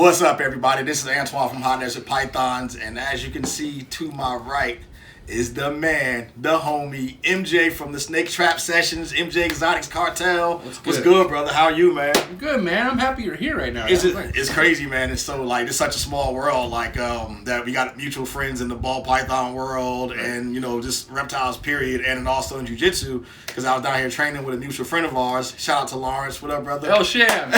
What's up, everybody? This is Antoine from Hot Desert Pythons, and as you can see to my right is the man, the homie, MJ from the Snake Trap Sessions, MJ Exotics Cartal. What's good, brother? How are you, man? I'm good, man. I'm happy you're here right now. It's crazy, man. It's so it's such a small world, that we got mutual friends in the ball python world, and just reptiles, period, and also in jiu-jitsu. Because I was down here training with a mutual friend of ours. Shout out to Lawrence. What up, brother? El Sham.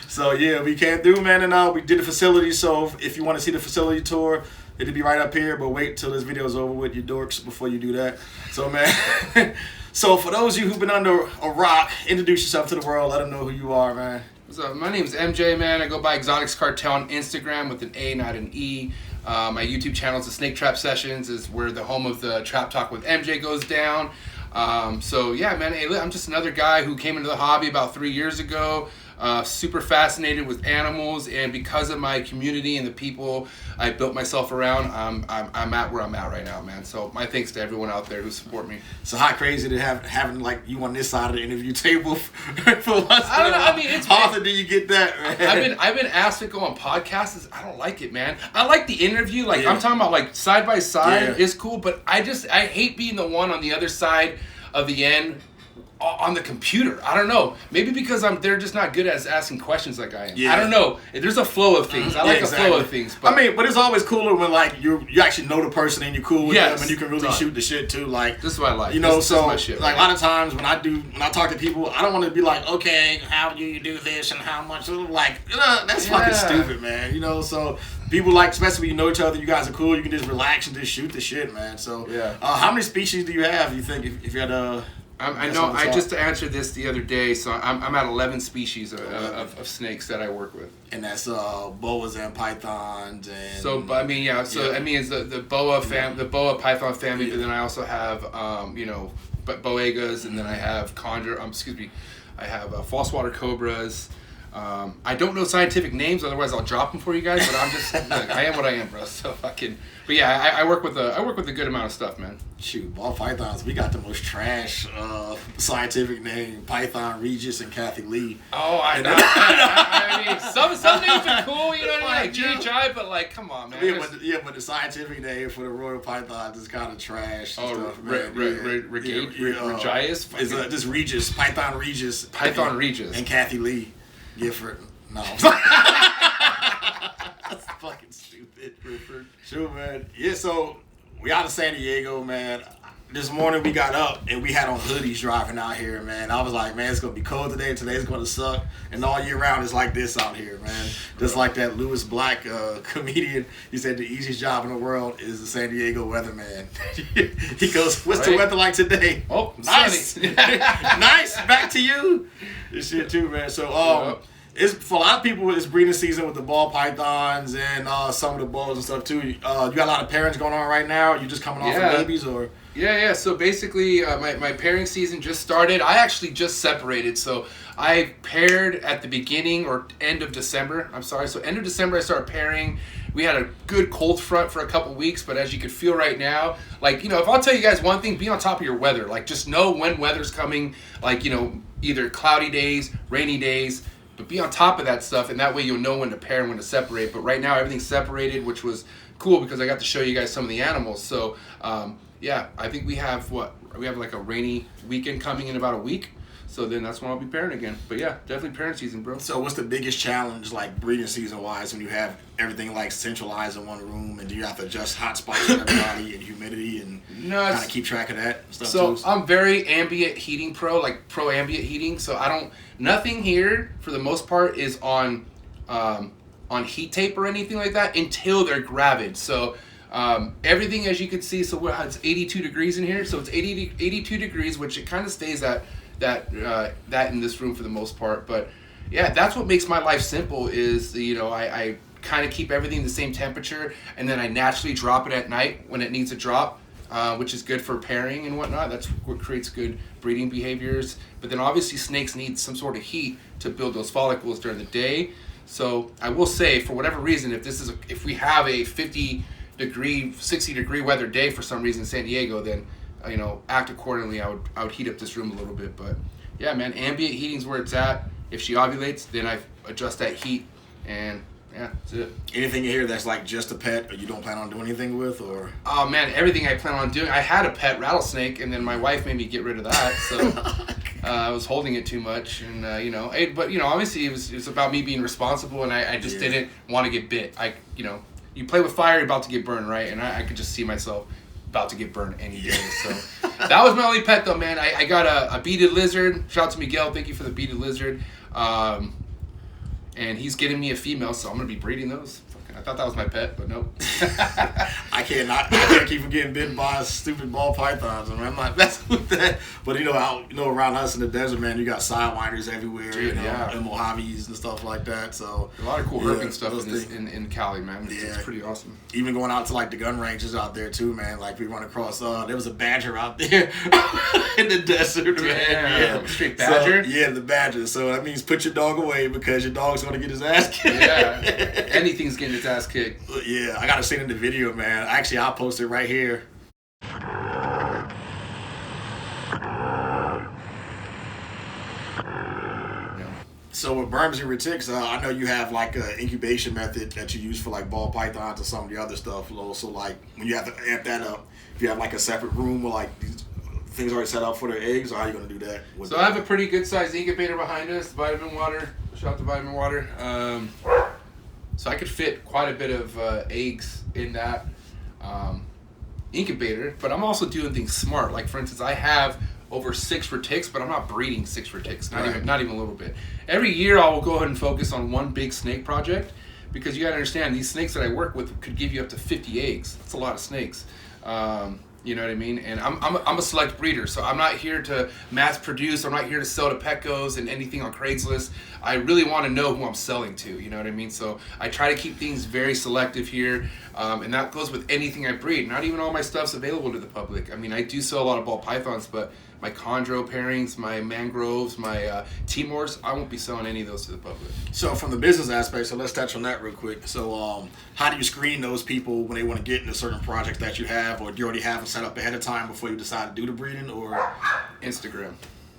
So yeah, we came through, man, and we did the facility. So if you want to see the facility tour, it'll be right up here, but wait till this video's over with, you dorks, before you do that. So, man, so for those of you who've been under a rock, introduce yourself to the world. Let them know who you are, man. What's up? My name's MJ, man. I go by Exotics Cartal on Instagram with an A, not an E. My YouTube channel is the Snake Trap Sessions, is where the home of the Trap Talk with MJ goes down. So, yeah, man, hey, I'm just another guy who came into the hobby about 3 years ago. Super fascinated with animals, and because of my community and the people I built myself around, I'm at where I'm at right now, man. So my thanks to everyone out there who support me. So how crazy to having you on this side of the interview table for once? I don't know. I mean, how often do you get that, man? I've been asked to go on podcasts. I don't like it, man. I like the interview. I'm talking about side by side is cool, but I hate being the one on the other side of the end on the computer. I don't know. Maybe because they're just not good at asking questions like I am. Yeah. I don't know. There's a flow of things. I like a flow of things. But but it's always cooler when you actually know the person and you're cool with them and you can really shoot the shit too. This is what I like. This is my shit, a lot of times when I talk to people, I don't want to be like, okay, how do you do this and how much? That's fucking stupid, man. So people especially when you know each other, you guys are cool. You can just relax and just shoot the shit, man. So how many species do you have? You think if you had a I know. I just answered this the other day, so I'm at 11 species of snakes that I work with. And that's boas and pythons and. So it's the boa the boa python family, but then I also have boegas, and then I have I have false water cobras. I don't know scientific names, otherwise I'll drop them for you guys. But I'm just I am what I am, bro. So fucking. But yeah, I work with a good amount of stuff, man. Shoot, ball pythons, we got the most trash scientific name: Python Regis and Kathy Lee. Oh, I know. I mean, some names are cool, you know what I mean, like GHI, but come on, man. But the scientific name for the royal pythons is kind of trash. Regius? It's just Regis, Python Regis. Python Regis. And Kathy Lee Gifford. No. That's fucking stupid. Sure, man. Yeah, so we out of San Diego, man. This morning we got up and we had on hoodies driving out here, man. I was like, man, it's going to be cold today. Today's going to suck. And all year round it's like this out here, man. Just like that Lewis Black comedian. He said the easiest job in the world is the San Diego weatherman. He goes, what's the weather like today? Oh, nice. Nice. Back to you. This shit too, man. So, it's for a lot of people. It's breeding season with the ball pythons and some of the boas and stuff too. You got a lot of pairings going on right now. You just coming off of babies, or? Yeah. So basically, my pairing season just started. I actually just separated. So I paired at the beginning or end of December. So end of December I started pairing. We had a good cold front for a couple weeks, but as you can feel right now, if I'll tell you guys one thing, be on top of your weather. Just know when weather's coming. Either cloudy days, rainy days. But be on top of that stuff, and that way you'll know when to pair and when to separate. But right now everything's separated, which was cool because I got to show you guys some of the animals. So I think we have a rainy weekend coming in about a week. So then that's when I'll be pairing again. But yeah, definitely pairing season, bro. So what's the biggest challenge, breeding season wise, when you have everything centralized in one room, and do you have to adjust hot spots for everybody and humidity and kind of keep track of that stuff? So I'm very ambient heating pro ambient heating. So nothing here for the most part is on heat tape or anything like that until they're gravid. So everything, as you can see, so it's 82 degrees in here. So it's 82 degrees, which it kind of stays at that in this room for the most part. But yeah, that's what makes my life simple is I kind of keep everything the same temperature, and then I naturally drop it at night when it needs to drop, which is good for pairing and whatnot. That's what creates good breeding behaviors. But then obviously snakes need some sort of heat to build those follicles during the day. So I will say, for whatever reason, if we have a 50 degree, 60 degree weather day for some reason in San Diego, then act accordingly. I would heat up this room a little bit. But yeah, man, ambient heating's where it's at. If she ovulates, then I adjust that heat and Yeah, that's it. Anything in here that's like just a pet, or you don't plan on doing anything with, or? Oh man, everything I plan on doing. I had a pet rattlesnake, and then my wife made me get rid of that. So I was holding it too much, and but obviously it was about me being responsible, and I just didn't want to get bit. You play with fire, you're about to get burned, right? And I could just see myself about to get burned any day. So that was my only pet, though, man. I got a beaded lizard. Shout out to Miguel. Thank you for the beaded lizard. And he's getting me a female, so I'm gonna be breeding those. I thought that was my pet, but nope. I can't keep from getting bitten by stupid ball pythons. I mean, I'm not messing with that. But around us in the desert, man, you got sidewinders everywhere. Dude, and Mojaves and stuff like that. So a lot of cool herping stuff in Cali, man. It's pretty awesome. Even going out to like the gun ranges out there too, man. Like we run across, there was a badger out there in the desert, man. Yeah, straight badger. So, the badger. So that means put your dog away because your dog's gonna get his ass kicked. Yeah, anything's getting its ass kicked. Yeah, I gotta see it in the video, man. Actually, I'll post it right here. So with Burmese and retics, I know you have like an incubation method that you use for like ball pythons and some of the other stuff. So like when you have to amp that up, if you have like a separate room where like these things already set up for their eggs, or how are you gonna do that? So I have a pretty good sized incubator behind us, vitamin water. Shout out to vitamin water. So I could fit quite a bit of eggs in that incubator, but I'm also doing things smart. Like for instance, I have over 6 retics, but I'm not breeding 6 retics, not even a little bit. Every year I will go ahead and focus on one big snake project, because you gotta understand, these snakes that I work with could give you up to 50 eggs. That's a lot of snakes. You know what I mean? And I'm a select breeder, so I'm not here to mass produce. I'm not here to sell to Petcos and anything on Craigslist. I really want to know who I'm selling to. You know what I mean? So I try to keep things very selective here, and that goes with anything I breed. Not even all my stuff's available to the public. I mean, I do sell a lot of ball pythons, but my chondro pairings, my mangroves, my Timors, I won't be selling any of those to the public. So from the business aspect, so let's touch on that real quick. So how do you screen those people when they want to get into certain projects that you have, or do you already have them set up ahead of time before you decide to do the breeding, or? Instagram.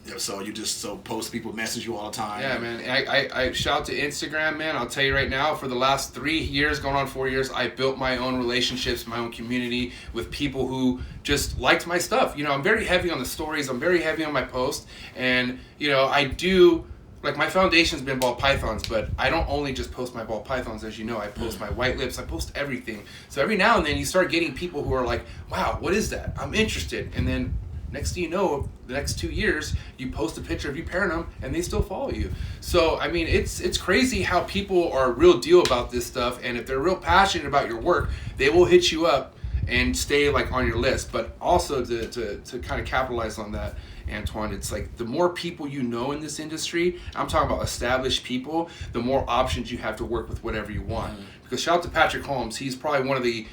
Yeah, so you just post, people message you all the time. Yeah, man. I shout to Instagram, man. I'll tell you right now, for the last 3 years, going on 4 years, I built my own relationships, my own community with people who just liked my stuff. I'm very heavy on the stories. I'm very heavy on my posts. And, I do, like, my foundation's been ball pythons, but I don't only just post my ball pythons, as you know. I post my white lips. I post everything. So every now and then you start getting people who are like, wow, what is that? I'm interested. And then next thing you know, the next 2 years, you post a picture of you pairing them, and they still follow you. So, I mean, it's crazy how people are real deal about this stuff, and if they're real passionate about your work, they will hit you up and stay like on your list. But also to kind of capitalize on that, Antoine, it's like the more people you know in this industry, I'm talking about established people, the more options you have to work with whatever you want. Because shout out to Patrick Holmes, he's probably one of the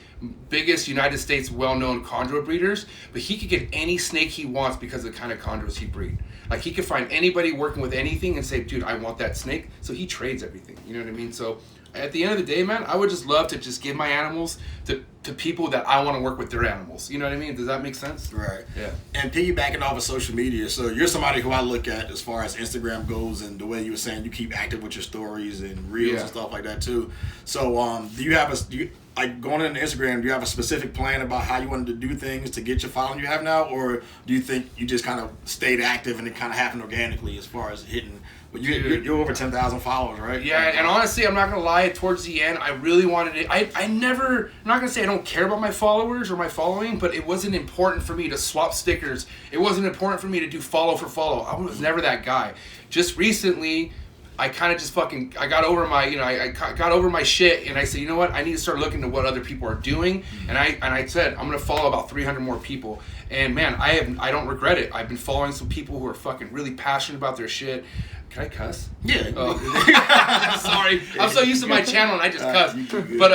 biggest United States well-known chondro breeders, but he could get any snake he wants because of the kind of chondros he breed. Like, he could find anybody working with anything and say, dude, I want that snake. So he trades everything, you know what I mean? So at the end of the day, man, I would just love to just give my animals to people that I want to work with their animals. You know what I mean? Does that make sense? Right. Yeah. And piggybacking off of social media, so you're somebody who I look at as far as Instagram goes, and the way you were saying you keep active with your stories and reels and stuff like that too. So do you have like going into Instagram, do you have a specific plan about how you wanted to do things to get your following you have now, or do you think you just kind of stayed active and it kind of happened organically as far as hitting? But you're over 10,000 followers, right? Yeah, and honestly, I'm not gonna lie. Towards the end, I really wanted it. I'm not gonna say I don't care about my followers or my following, but it wasn't important for me to swap stickers. It wasn't important for me to do follow for follow. I was never that guy. Just recently, I kind of just I got over my, I got over my shit, and I said, you know what, I need to start looking at what other people are doing, and I said, I'm gonna follow about 300 more people, and man, I don't regret it. I've been following some people who are fucking really passionate about their shit. Can I cuss? Yeah. Oh. Sorry. I'm so used to my channel and I just cuss. But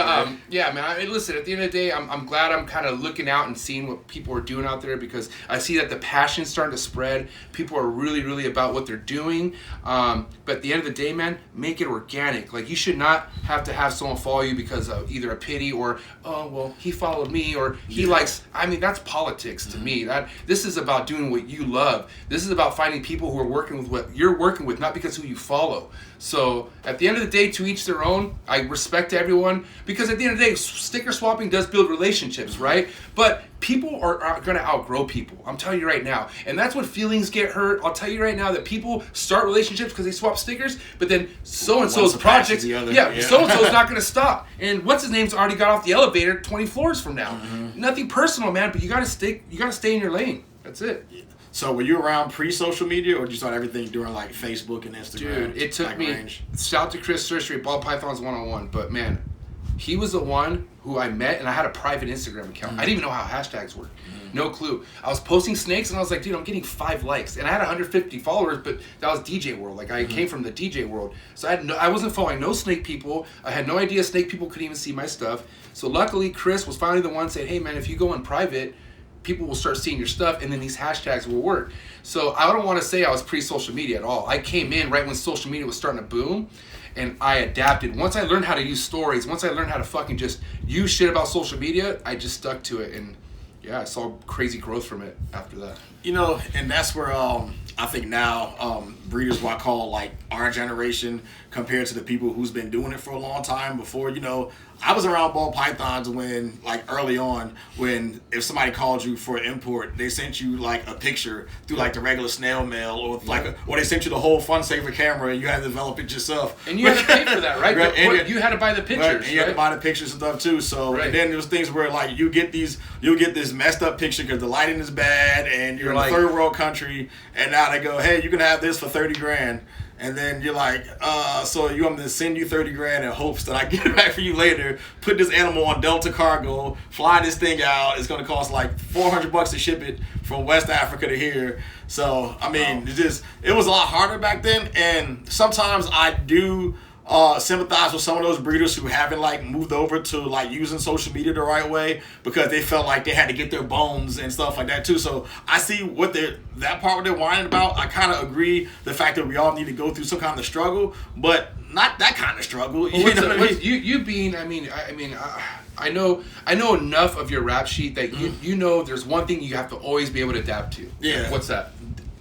yeah, man. Listen, at the end of the day, I'm glad I'm kind of looking out and seeing what people are doing out there, because I see that the passion's starting to spread. People are really, really about what they're doing. But at the end of the day, man, make it organic. Like, you should not have to have someone follow you because of either a pity or, oh, well, he followed me, or he likes. I mean, that's politics to me. This is about doing what you love. This is about finding people who are working with what you're working with, not not because who you follow. So at the end of the day, to each their own. I respect everyone, because at the end of the day, sticker swapping does build relationships, right? But people are going to outgrow people. I'm telling you right now. And that's when feelings get hurt. I'll tell you right now that people start relationships because they swap stickers, but then so-and-so's project, so-and-so's not going to stop. And what's his name's already got off the elevator 20 floors from now. Nothing personal, man, but you got to stay in your lane. That's it. So were you around pre-social media, or did you start everything during like Facebook and Instagram? Dude, it took like me. range? Shout out to Chris Surgery, Ball Pythons 101. But man, he was the one who I met, and I had a private Instagram account. I didn't even know how hashtags work. No clue. I was posting snakes, and I was like, dude, I'm getting 5 likes, and I had 150 followers, but that was DJ world. Like I came from the DJ world, so I wasn't following no snake people. I had no idea snake people could even see my stuff. So luckily, Chris was finally the one saying, hey man, if you go in private, people will start seeing your stuff, and then these hashtags will work. So I don't want to say I was pre-social media at all. I came in right when social media was starting to boom, and I adapted. Once I learned how to use stories, once I learned how to fucking just use shit about social media, I just stuck to it, and yeah, I saw crazy growth from it after that. You know, and that's where I think now breeders, what I call like our generation, compared to the people who's been doing it for a long time before. You know, I was around ball pythons when, like early on, when if somebody called you for an import, they sent you like a picture through like the regular snail mail, or like or they sent you the whole Fun Saver camera, and you had to develop it yourself. And you had to pay for that, right? Right, and you had to buy the pictures, right? And you had to buy the pictures and stuff too. So and then there was things where like you'll get this messed up picture because the lighting is bad, and you're in a third world country, and now they go, hey, you can have this for 30 grand. And then you're like, so you want me to send you 30 grand in hopes that I get it back for you later, put this animal on Delta Cargo, fly this thing out. It's going to cost like $400 to ship it from West Africa to here. So, I mean, it was a lot harder back then. And sometimes I do sympathize with some of those breeders who haven't like moved over to like using social media the right way, because they felt like they had to get their bones and stuff like that too. So I see what that part what they're whining about. I kind of agree the fact that we all need to go through some kind of struggle, but not that kind of struggle. Well, I know enough of your rap sheet that you know there's one thing you have to always be able to adapt to. Yeah. Like, what's that?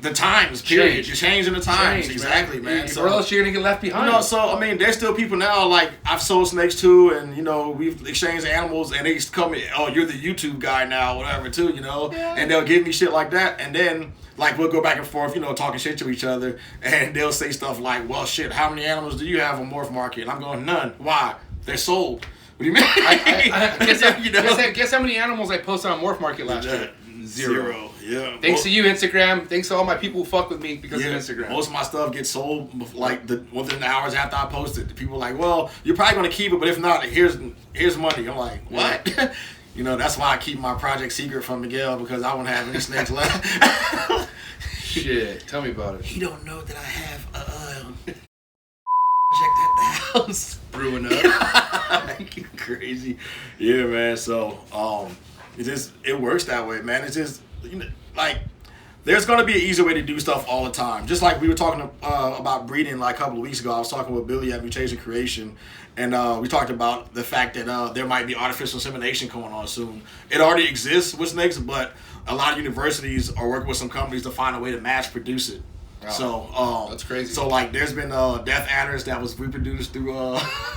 The times, period. You're changing the times. Exactly, man. So, or else you're going to get left behind. You know, so, I mean, there's still people now, like, I've sold snakes too, and, you know, we've exchanged animals, and they used to call me, oh, you're the YouTube guy now, whatever, too, you know? Yeah. And they'll give me shit like that, and then, like, we'll go back and forth, you know, talking shit to each other, and they'll say stuff like, well, shit, how many animals do you have on Morphmarket? And I'm going, none. Why? They're sold. What do you mean? Guess how many animals I posted on Morphmarket last year? Zero. Yeah. Thanks to you, Instagram. Thanks to all my people who fuck with me because of Instagram. Most of my stuff gets sold like within the hours after I post it. People are like, well, you're probably gonna keep it, but if not, here's money. I'm like, what? Yeah. You know, that's why I keep my project secret from Miguel, because I won't have any snakes left. Shit, tell me about it. He don't know that I have check that the house brewing up. You crazy. Yeah, man. So it works that way, man. It's just, you know, like, there's going to be an easier way to do stuff all the time. Just like we were talking about breeding like a couple of weeks ago. I was talking with Billy at Mutation Creation, and we talked about the fact that there might be artificial insemination going on soon. It already exists with snakes, but a lot of universities are working with some companies to find a way to mass produce it. Wow. So that's crazy. So like, there's been death adders that was reproduced through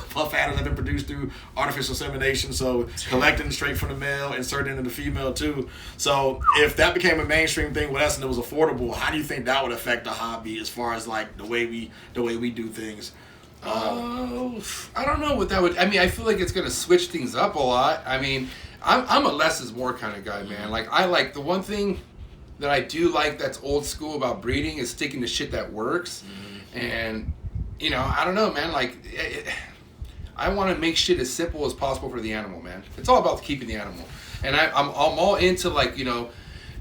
puff adders that have been produced through artificial insemination. So collecting straight from the male, inserting into the female too. So if that became a mainstream thing with us and it was affordable, how do you think that would affect the hobby as far as like the way we do things? I don't know what that would. I mean, I feel like it's gonna switch things up a lot. I mean, I'm a less is more kind of guy, man. Like, I like the one thing that I do like that's old school about breeding is sticking to shit that works. And, you know, I don't know, man, like, I want to make shit as simple as possible for the animal, man. It's all about keeping the animal. And I'm all into, like, you know,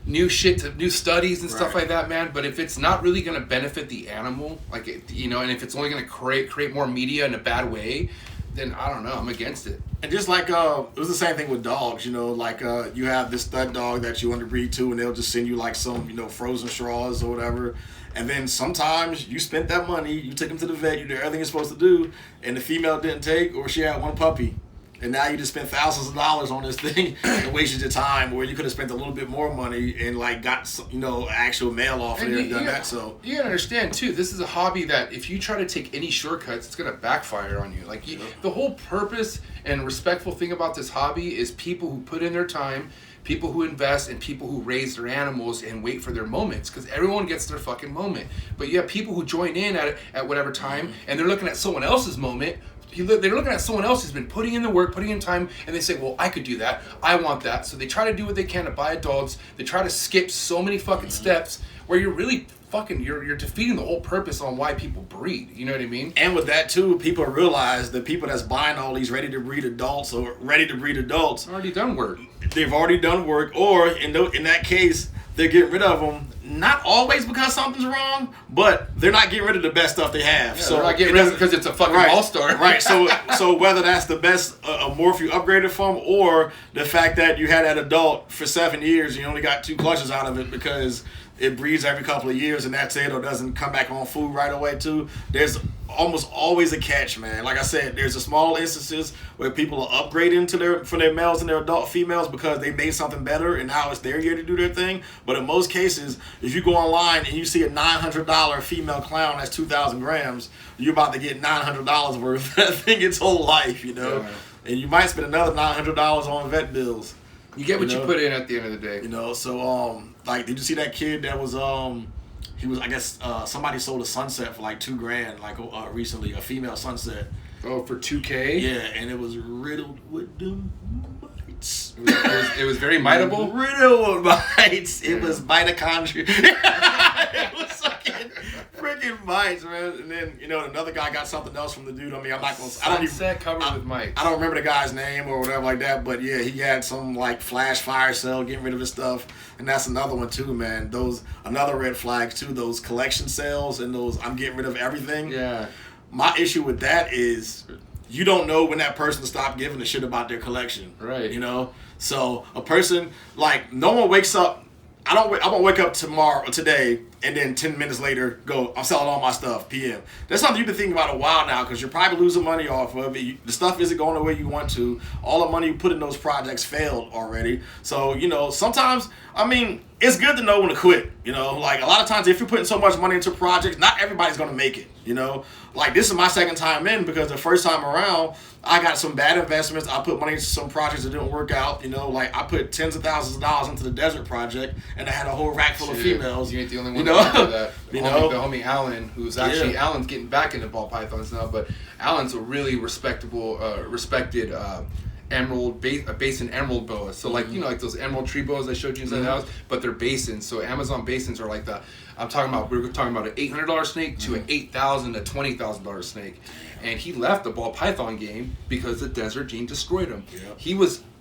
new shit, new studies and stuff like that, man. But if it's not really going to benefit the animal, like, you know, and if it's only going to create more media in a bad way, then I don't know, I'm against it. And just like, it was the same thing with dogs, you know, like you have this stud dog that you want to breed to, and they'll just send you like some, you know, frozen straws or whatever. And then sometimes you spent that money, you took him to the vet, you did everything you're supposed to do, and the female didn't take, or she had one puppy. and now you just spent thousands of dollars on this thing and wasted your time where you could have spent a little bit more money and like got actual mail off there and done that. So you gotta understand too, this is a hobby that if you try to take any shortcuts, it's gonna backfire on you. Like the whole purpose and respectful thing about this hobby is people who put in their time, people who invest, and people who raise their animals and wait for their moments, because everyone gets their fucking moment. But you have people who join in at whatever time, and they're looking at someone else's moment. They're looking at someone else who's been putting in the work, putting in time, and they say, well, I could do that. I want that. So they try to do what they can to buy adults. They try to skip so many fucking steps where you're really fucking, you're defeating the whole purpose on why people breed. You know what I mean? And with that too, people realize the people that's buying all these ready to breed adults Already done work. They've already done work, or in that case, they're getting rid of them. Not always because something's wrong, but they're not getting rid of the best stuff they have. Yeah, so they're not getting rid of it because it's a fucking all-star. Right. So whether that's the best a morph you upgraded from, or the fact that you had that adult for 7 years and you only got 2 clutches out of it because it breeds every couple of years and that's it, or doesn't come back on food right away too. There's almost always a catch, man. Like I said, there's a small instances where people are upgrading for their males and their adult females because they made something better and now it's their year to do their thing. But in most cases, if you go online and you see a $900 female clown that's 2,000 grams, you're about to get $900 worth of that thing its whole life, Yeah. And you might spend another $900 on vet bills. You get what you put in at the end of the day. So like, did you see that kid that was he was, I guess, somebody sold a sunset for like $2,000 like recently, a female sunset. Oh, for $2,000? Yeah, and it was riddled with them mites. It was very miteable? Riddled with mites. It was mitochondria. It was fucking freaking mites, man. And then, another guy got something else from the dude. I mean, I'm not going to... I don't even... covered with mites. I don't remember the guy's name or whatever like that, but yeah, he had some like flash fire sale, getting rid of his stuff. And that's another one too, man. Another red flags too, those collection sales and those I'm getting rid of everything. Yeah. My issue with that is you don't know when that person stopped giving a shit about their collection. Right. So a person, like, no one wakes up. I won't wake up today, and then 10 minutes later go, I'm selling all my stuff, PM. That's something you've been thinking about a while now, because you're probably losing money off of it. The stuff isn't going the way you want to. All the money you put in those projects failed already. So, sometimes, I mean, it's good to know when to quit. Like, a lot of times if you're putting so much money into projects, not everybody's going to make it, Like, this is my second time in, because the first time around, I got some bad investments. I put money into some projects that didn't work out. Like, I put tens of thousands of dollars into the desert project, and I had a whole rack full of females. You ain't the only one that did that. The homie Alan, who's actually, Alan's getting back into ball pythons now, but Alan's a really respected emerald basin emerald boa. So like like those emerald tree boas I showed you inside the house, but they're basins. So Amazon basins are like we're talking about an $800 snake to an $8,000 to $20,000 snake, and he left the ball python game because the desert gene destroyed him. Yeah.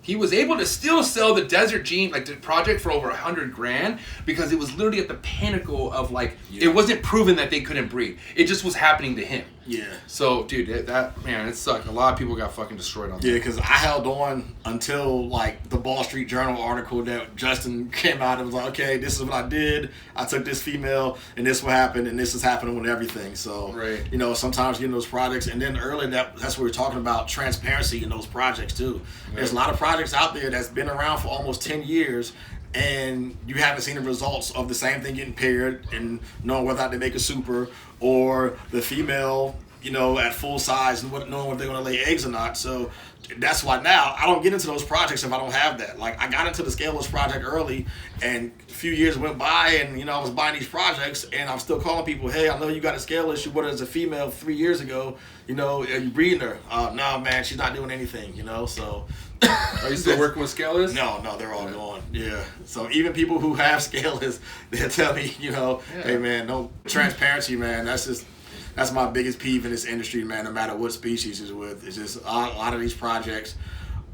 He was able to still sell the desert gene, like the project, for over $100,000 because it was literally at the pinnacle of it wasn't proven that they couldn't breed. It just was happening to him. Yeah. So, dude, it sucked. A lot of people got fucking destroyed on that. Yeah, because I held on until the Wall Street Journal article that Justin came out and was like, okay, this is what I did. I took this female, and this what happened, and this is happening with everything. So, right. Sometimes getting those projects, and then earlier that's what we were talking about, transparency in those projects too. Right. There's a lot of projects out there that's been around for almost 10 years, and you haven't seen the results of the same thing getting paired and knowing whether or not they make a super, or the female, at full size and knowing if they're going to lay eggs or not. So that's why now I don't get into those projects if I don't have that. Like, I got into the scaleless project early, and a few years went by, and I was buying these projects, and I'm still calling people, hey, I know you got a scale issue. What is a female 3 years ago? Are you breeding her? No, man, she's not doing anything. So. Are you still working with scalers? No, they're all gone. Yeah. So even people who have scalers, they'll tell me, hey man, no transparency, man. That's my biggest peeve in this industry, man. No matter what species it's with, it's just a lot of these projects.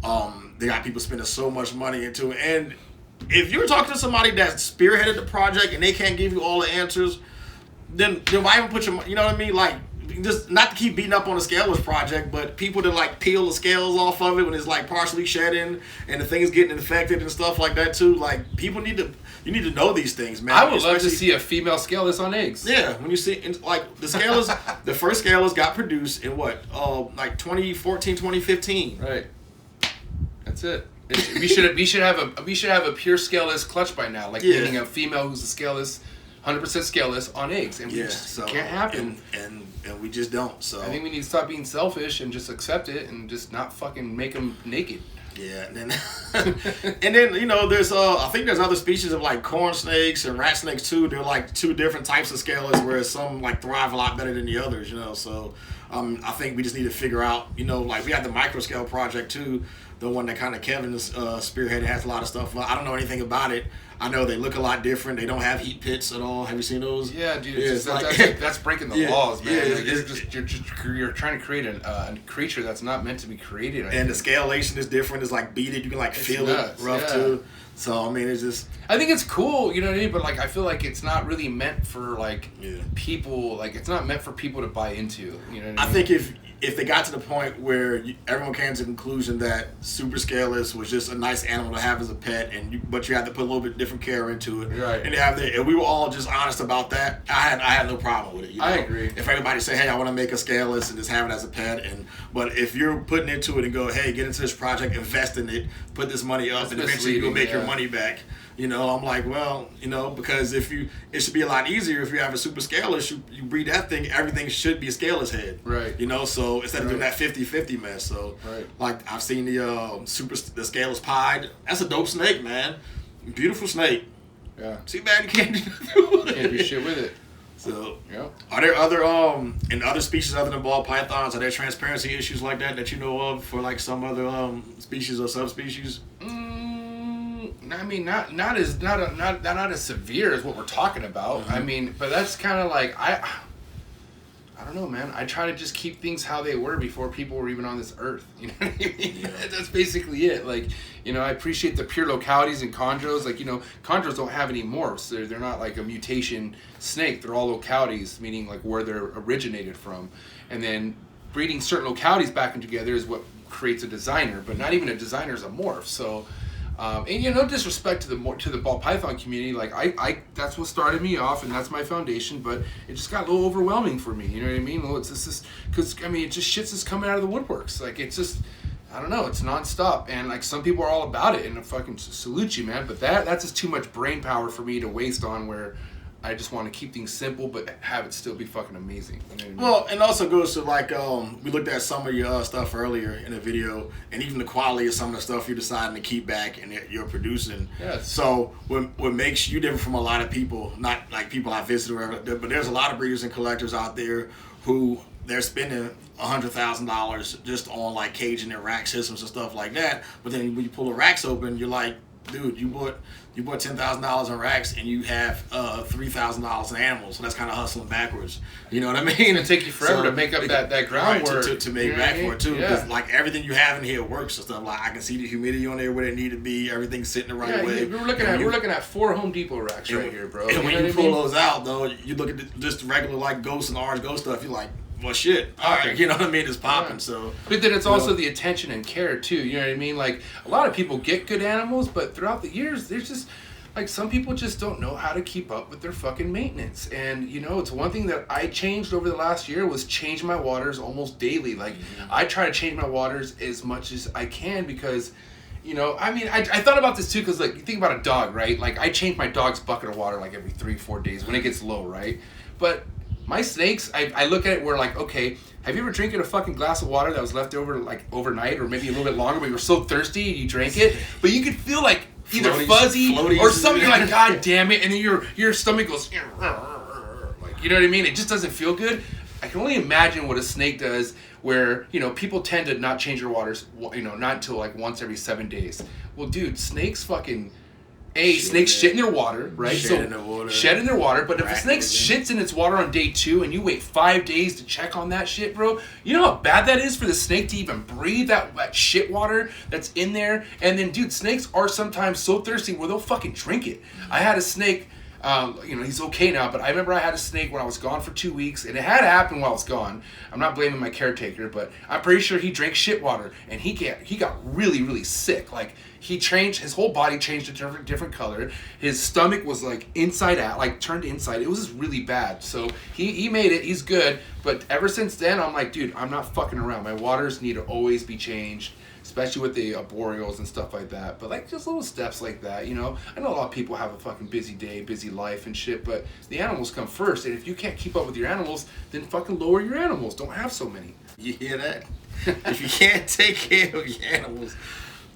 They got people spending so much money into it, and if you're talking to somebody that spearheaded the project and they can't give you all the answers, then why even put your, you know what I mean? Like, just not to keep beating up on the scaleless project, but people that peel the scales off of it when it's partially shedding and the thing is getting infected and stuff like that too. Like, you need to know these things, man. I would love to see a female scaleless on eggs. Yeah, when you see the scaleless, the first scaleless got produced in 2014, 2015. Right. That's it. We should have a pure scaleless clutch by now, like meaning a female who's a scaleless, 100% scaleless on eggs, and we just can't happen. And we just don't. So I think we need to stop being selfish and just accept it and just not fucking make them naked. Yeah, and then you know there's I think there's other species of like corn snakes and rat snakes too. They're like two different types of scalers, whereas some like thrive a lot better than the others. You know, so I think we just need to figure out. You know, like we have the microscale project too, the one that kind of Kevin is spearheaded, has a lot of stuff. I don't know anything about it. I know they look a lot different. They don't have heat pits at all. Have you seen those? Yeah, dude. That's breaking the laws, man. You're trying to create a creature that's not meant to be created. And the scalation is different. It's like beaded. You can like feel it rough too. So I mean, it's just. I think it's cool, you know what I mean. But like, I feel like it's not really meant for like people. Like, it's not meant for people to buy into. You know what I mean? I think if they got to the point where everyone came to the conclusion that super scaleless was just a nice animal to have as a pet, but you had to put a little bit different care into it, right? And we were all just honest about that. I had no problem with it. You know? I agree. If everybody say, hey, I want to make a scaleless and just have it as a pet, but if you're putting into it and go, hey, get into this project, invest in it, put this money up, and eventually you'll make your money back. You know, I'm like, well, you know, because it should be a lot easier if you have a super scaleless, you breed that thing, everything should be a scaleless head. Right. You know, so instead of doing that 50-50 mess. So, like, I've seen the scaleless pied. That's a dope snake, man. Beautiful snake. Yeah. Too bad you can't do nothing with it. Can't do shit with it. So, are there other in other species other than ball pythons, are there transparency issues like that you know of for like some other species or subspecies? I mean, not as severe as what we're talking about. Mm-hmm. I mean, but that's kind of like I don't know, man. I try to just keep things how they were before people were even on this earth. You know what I mean? Yeah. That's basically it. Like, you know, I appreciate the pure localities and chondros. Like, you know, chondros don't have any morphs. They're not like a mutation snake. They're all localities, meaning like where they're originated from. And then breeding certain localities back in together is what creates a designer. But not even a designer is a morph. So. And you know, no disrespect to the ball python community, like I that's what started me off, and that's my foundation. But it just got a little overwhelming for me. You know what I mean? Well, it's just because I mean, it just shit's just coming out of the woodworks. Like it's just, I don't know, it's nonstop, and like some people are all about it, and I fucking salute you, man. But that's just too much brain power for me to waste on where. I just want to keep things simple, but have it still be fucking amazing. You know what I mean? Well, and also goes to like we looked at some of your stuff earlier in the video, and even the quality of some of the stuff you're deciding to keep back and you're producing. Yes. So what makes you different from a lot of people, not like people I visit or whatever, but there's a lot of breeders and collectors out there who they're spending $100,000 just on like caging and rack systems and stuff like that. But then when you pull the racks open, you're like, dude, you bought $10,000 in racks and you have $3,000 in animals, so that's kind of hustling backwards. You know what I mean? It's gonna take you forever to make up that groundwork to make back for it too. Because like everything you have in here works and stuff. Like I can see the humidity on there where it need to be. Everything's sitting the right way. We're looking at 4 Home Depot racks right here, bro. And when you pull those out, though, you look at just regular like Ghost and Orange Ghost stuff. You're like, well, shit. All right, you know what I mean? It's popping. So, but then it's also the attention and care too. You know what I mean? Like a lot of people get good animals, but throughout the years, there's just like some people just don't know how to keep up with their fucking maintenance. And you know, it's one thing that I changed over the last year was change my waters almost daily. Like I try to change my waters as much as I can because. You know, I mean, I thought about this too because, like, you think about a dog, right? Like, I change my dog's bucket of water like every 3-4 days when it gets low, right? But my snakes, I look at it where, like, okay, have you ever drinking a fucking glass of water that was left over, like, overnight or maybe a little bit longer, but you were so thirsty and you drank it, but you could feel, like, either fuzzy or something, you're like, God damn it, and then your stomach goes, like, you know what I mean? It just doesn't feel good. I can only imagine what a snake does where, you know, people tend to not change their waters, you know, not until like once every 7 days. Well, dude, snakes fucking, snakes shit in their water, right? Shed in their water. But if a snake shits in its water on day 2 and you wait 5 days to check on that shit, bro, you know how bad that is for the snake to even breathe that shit water that's in there? And then, dude, snakes are sometimes so thirsty where they'll fucking drink it. I had a snake... you know, he's okay now, but I remember I had a snake when I was gone for 2 weeks, and it had happened while I was gone. I'm not blaming my caretaker, but I'm pretty sure he drank shit water, and he got really, really sick. Like, his whole body changed a different color. His stomach was, like, inside out, like, turned inside. It was just really bad. So, he made it. He's good. But ever since then, I'm like, dude, I'm not fucking around. My waters need to always be changed. especially with the arboreals and stuff like that. But like just little steps like that, you know. I know a lot of people have a fucking busy day, busy life and shit, but the animals come first. And if you can't keep up with your animals, then fucking lower your animals. Don't have so many. You hear that? If you can't take care of your animals,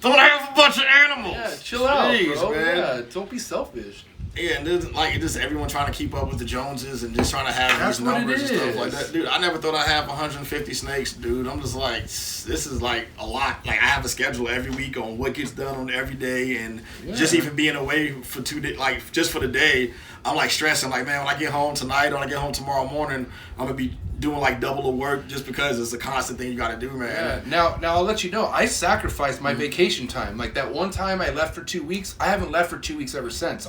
don't have a bunch of animals. Yeah, chill out, Jeez, bro. Man. Yeah, don't be selfish. Yeah, and there's, like just everyone trying to keep up with the Joneses and just trying to have That's these what numbers it and stuff is. like that. Dude, I never thought I'd have 150 snakes, dude. I'm just like, this is like a lot. Like I have a schedule every week on what gets done on every day, and just even being away for 2 days, like just for the day, I'm like stressing. Like, man, when I get home tonight or when I get home tomorrow morning, I'm gonna be doing like double the work just because it's a constant thing you got to do, man. Yeah. Now I'll let you know. I sacrificed my vacation time. Like that one time I left for 2 weeks. I haven't left for 2 weeks ever since.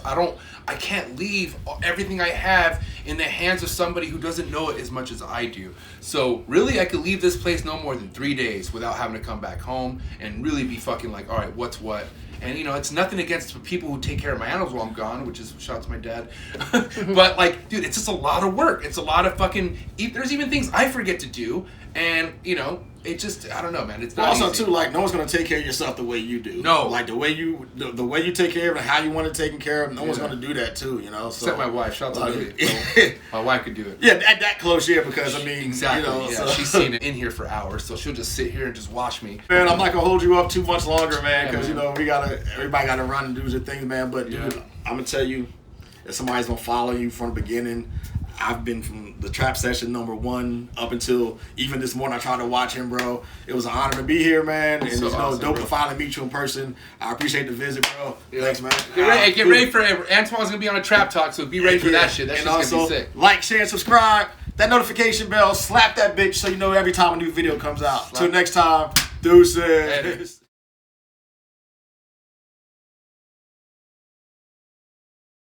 I can't leave everything I have in the hands of somebody who doesn't know it as much as I do. So really, I could leave this place no more than 3 days without having to come back home and really be fucking like, all right, what's what. And you know, it's nothing against the people who take care of my animals while I'm gone, which is shout out to my dad. But like, dude, it's just a lot of work. It's a lot of fucking. There's even things I forget to do, and you know, it just I don't know, man. It's not also easy. too, like no one's gonna take care of yourself the way you do. No, like the way you take care of it, how you want it taken care of. No one's gonna do that too, you know. So, except my wife. Shout out to Lily. My wife could do it. Yeah, that close, yeah. Because I mean, exactly. You know, yeah, so. she's seen it in here for hours, so she'll just sit here and just watch me. Man, I'm not gonna hold you up too much longer, man, because man. you know everybody gotta run and do their things, man. But dude, I'm gonna tell you, if somebody's gonna follow you from the beginning. I've been from the trap session #1 up until even this morning. I tried to watch him, bro. It was an honor to be here, man. And so it's awesome, dope bro. to finally meet you in person. I appreciate the visit, bro. Yeah. Thanks, man. Get ready for it. Antoine's gonna be on a trap talk, so be ready for that shit. That shit's also, gonna be sick. like, share, and subscribe. That notification bell, slap that bitch so you know every time a new video comes out. Till next time, deuces.